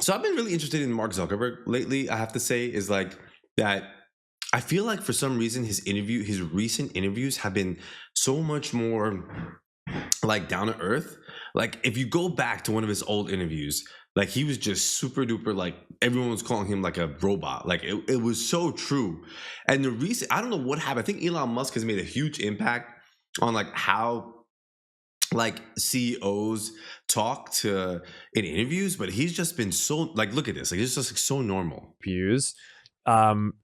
So I've been really interested in Mark Zuckerberg lately. I have to say, is like that. I feel like for some reason his recent interviews have been so much more like down to earth. Like if you go back to one of his old interviews, like he was just super duper like everyone was calling him like a robot. Like it was so true. And the recent, I don't know what happened. I think Elon Musk has made a huge impact on like how like CEOs talk to in interviews, but he's just been so like look at this, like it's just like so normal. GPUs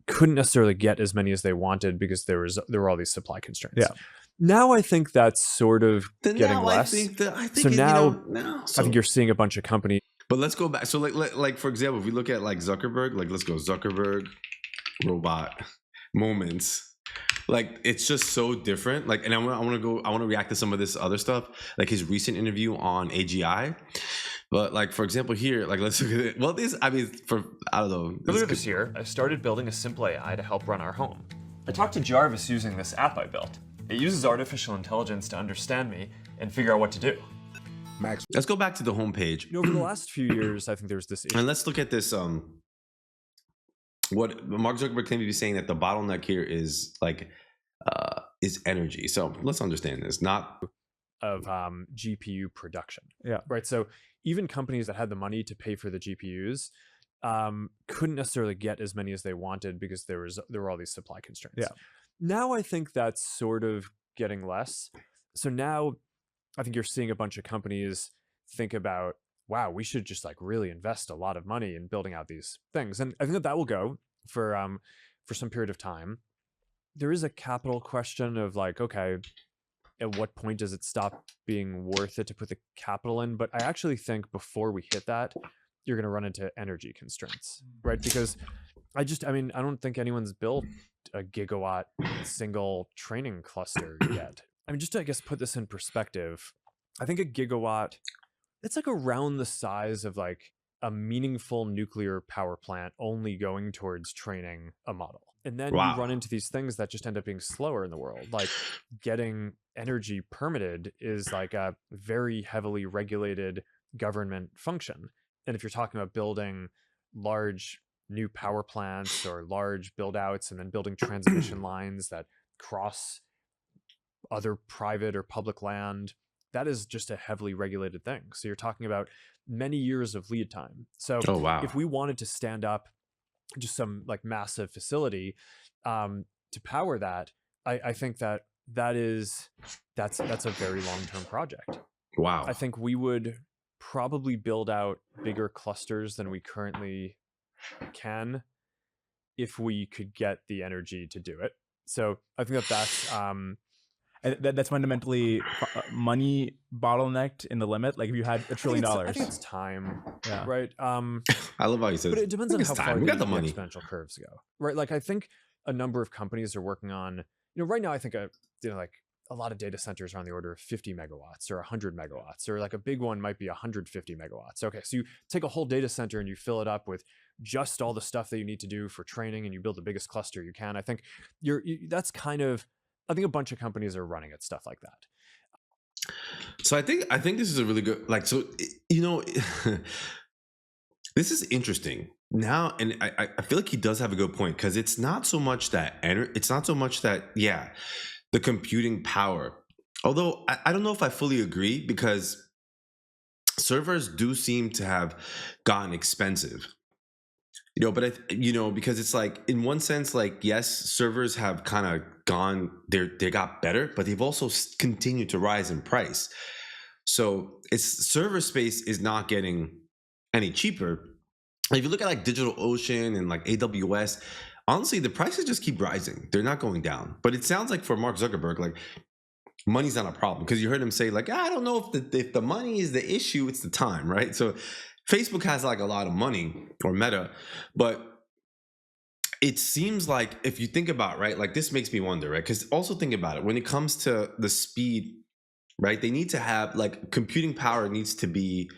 couldn't necessarily get as many as they wanted because there were all these supply constraints. Yeah. Now I think that's sort of Then getting now less. I think So it, now now I think you're seeing a bunch of companies. but let's go back. So like for example, if we look at like Zuckerberg, like let's go Zuckerberg robot moments. Like it's just so different. Like, and I want to react to some of this other stuff, like his recent interview on AGI. But like for example here, like let's look at it. Well, this I don't know. Earlier this year, I started building a simple AI to help run our home. I talked to Jarvis using this app I built. It uses artificial intelligence to understand me and figure out what to do. Max, let's go back to the homepage. Over the last few years, I think there's this issue. And let's look at this. What Mark Zuckerberg claimed to be saying that the bottleneck here is like is energy. So let's understand this. Not of GPU production. Yeah. Right. So even companies that had the money to pay for the GPUs couldn't necessarily get as many as they wanted because there were all these supply constraints. Yeah. Now I think that's sort of getting less. So now I think you're seeing a bunch of companies think about, wow, we should just like really invest a lot of money in building out these things. And I think that will go for some period of time. There is a capital question of like, okay, at what point does it stop being worth it to put the capital in? But I actually think before we hit that, you're going to run into energy constraints, right? Because I don't think anyone's built a gigawatt single training cluster yet. I mean, just to, I guess, put this in perspective, I think a gigawatt, it's like around the size of like a meaningful nuclear power plant only going towards training a model. And then Wow. you run into these things that just end up being slower in the world. Like getting energy permitted is like a very heavily regulated government function. And if you're talking about building large new power plants or large build outs and then building transmission lines that cross other private or public land, that is just a heavily regulated thing. So you're talking about many years of lead time. So Oh, wow. if we wanted to stand up just some like massive facility to power that, I think that's a very long-term project. Wow. I think we would probably build out bigger clusters than we currently can if we could get the energy to do it. So I think that's fundamentally money bottlenecked in the limit. Like if you had $1 trillion, I think it's time, Yeah. right? I love how he says. But it depends on it's how time. far We got the the money. exponential curves go, right? Like I think a number of companies are working on, right now I think like a lot of data centers are on the order of 50 megawatts or 100 megawatts, or like a big one might be 150 megawatts. Okay, so you take a whole data center and you fill it up with just all the stuff that you need to do for training, and you build the biggest cluster you can. I think that's kind of, I think a bunch of companies are running at stuff like that. So I think this is a really good, like, so this is interesting now, and I feel like he does have a good point, because it's not so much that the computing power. Although I don't know if I fully agree, because servers do seem to have gotten expensive. But because it's like, in one sense, like, yes, servers have kind of gone, they got better, but they've also continued to rise in price. So server space is not getting any cheaper. If you look at like DigitalOcean and like AWS, honestly, the prices just keep rising. They're not going down. But it sounds like for Mark Zuckerberg, like, money's not a problem, because you heard him say, like, I don't know if the money is the issue, it's the time, right? So Facebook has like a lot of money, or Meta, but it seems like, if you think about, right, like, this makes me wonder, right? Because also think about it, when it comes to the speed, right, they need to have, like, computing power needs to be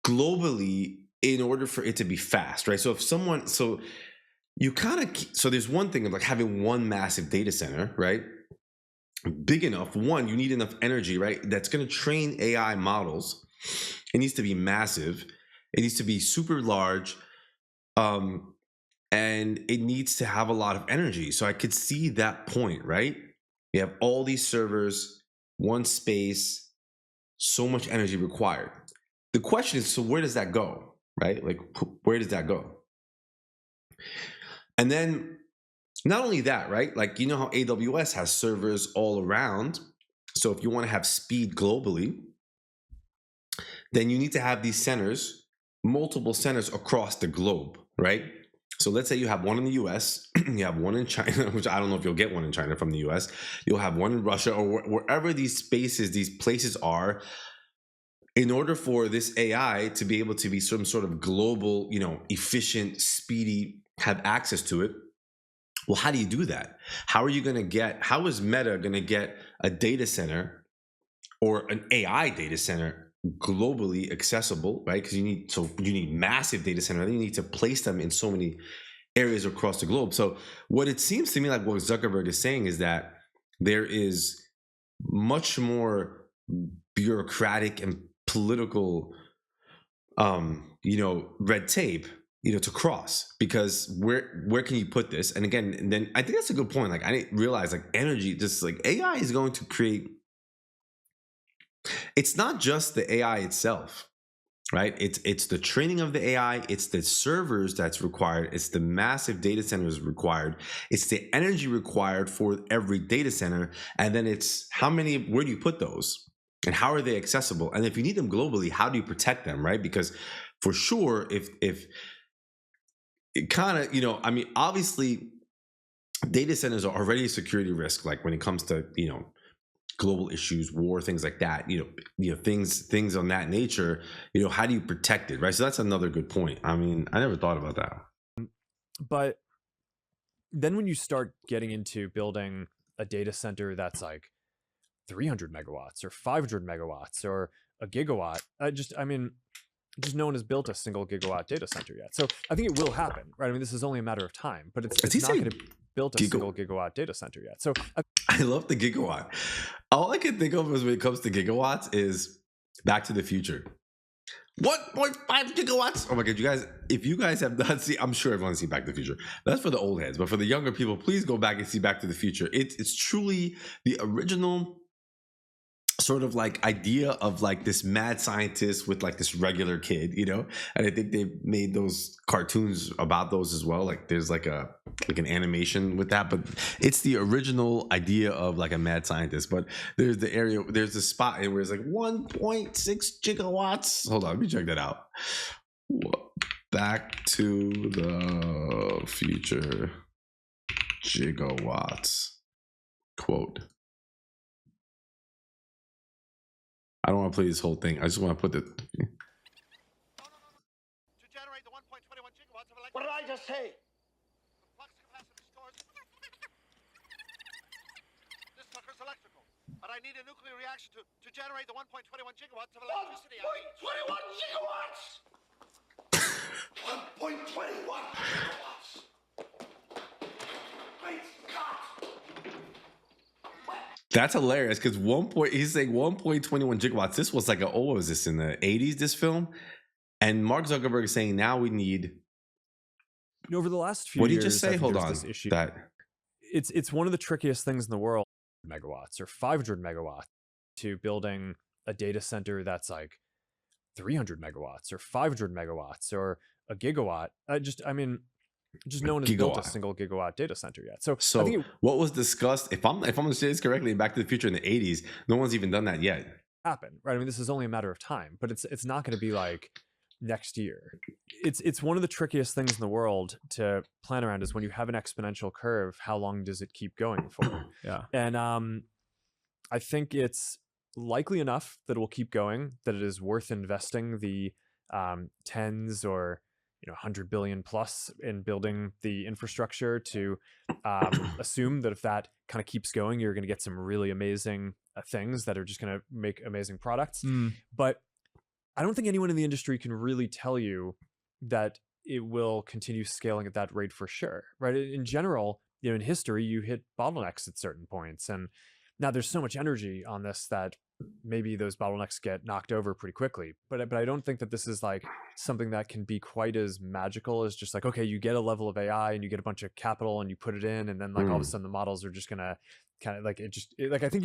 globally in order for it to be fast, right? So there's one thing of like having one massive data center, right? Big enough, you need enough energy, right? That's going to train AI models, It needs to be massive. It needs to be super large. And it needs to have a lot of energy. So I could see that point, right? You have all these servers, one space, so much energy required. The question is, so where does that go, right? Like, where does that go? And then not only that, right? Like, you know how AWS has servers all around. So if you want to have speed globally, then you need to have these centers, multiple centers across the globe, right? So let's say you have one in the US, you have one in China, which I don't know if you'll get one in China from the US. You'll have one in Russia, or wherever these spaces, these places are. In order for this AI to be able to be some sort of global, efficient, speedy, have access to it, well, how do you do that? How is Meta going to get a data center or an AI data center globally accessible, right? Because you need massive data center. You need to place them in so many areas across the globe. So what it seems to me like what Zuckerberg is saying is that there is much more bureaucratic and political, red tape, to cross, because where can you put this? And again, and then I think that's a good point. Like, I didn't realize, like, energy, just like AI is going to create. It's not just the AI itself, right? It's the training of the AI. It's the servers that's required. It's the massive data centers required. It's the energy required for every data center. And then it's where do you put those? And how are they accessible? And if you need them globally, how do you protect them, right? Because for sure, if it kind of, obviously data centers are already a security risk, like when it comes to, global issues, war, things like that, things on that nature, how do you protect it, right? So that's another good point. I never thought about that. But then when you start getting into building a data center that's like 300 megawatts or 500 megawatts or a gigawatt, just no one has built a single gigawatt data center yet. So I think it will happen, right? This is only a matter of time, but it's not going to build a single gigawatt data center yet. So I love the gigawatt. All I can think of is when it comes to gigawatts is Back to the Future. 1.5 gigawatts. Oh my God, you guys, if you guys have not seen, I'm sure everyone's seen Back to the Future. That's for the old heads, but for the younger people, please go back and see Back to the Future. It's truly the original sort of like idea of like this mad scientist with like this regular kid, and I think they made those cartoons about those as well. Like there's like an animation with that, but it's the original idea of like a mad scientist. But there's the spot where it's like 1.6 gigawatts. Hold on, let me check that out. Back to the Future gigawatts quote. I don't want to play this whole thing. I just want to put the. To generate the 1.21 gigawatts of electricity. What did I just say? The flux capacitor stores. This sucker's electrical. But I need a nuclear reaction to generate the 1.21 gigawatts of electricity. 1.21 gigawatts! 1.21 gigawatts! Great Scott! That's hilarious because he's saying 1.21 gigawatts. This was like what was this in the 80s, this film? And Mark Zuckerberg is saying now we need. Over the last few what did years, he just say? Hold on. This issue. That it's one of the trickiest things in the world. Megawatts or 500 megawatts to building a data center that's like 300 megawatts or 500 megawatts or a gigawatt. Just no one has built a single gigawatt data center yet. So I think what was discussed, if I'm going to say this correctly, in Back to the Future in the 80s, no one's even done that yet. Happen, right? This is only a matter of time, but it's not going to be like next year. It's one of the trickiest things in the world to plan around is when you have an exponential curve, how long does it keep going for? Yeah. And I think it's likely enough that it will keep going, that it is worth investing the tens or 100 billion plus in building the infrastructure to assume that if that kind of keeps going, you're going to get some really amazing things that are just going to make amazing products. But I don't think anyone in the industry can really tell you that it will continue scaling at that rate for sure, right? In general, in history, you hit bottlenecks at certain points. And now there's so much energy on this that maybe those bottlenecks get knocked over pretty quickly. But I don't think that this is like something that can be quite as magical as just like, okay, you get a level of AI and you get a bunch of capital and you put it in, and then like all of a sudden the models are just gonna kind of like like I think you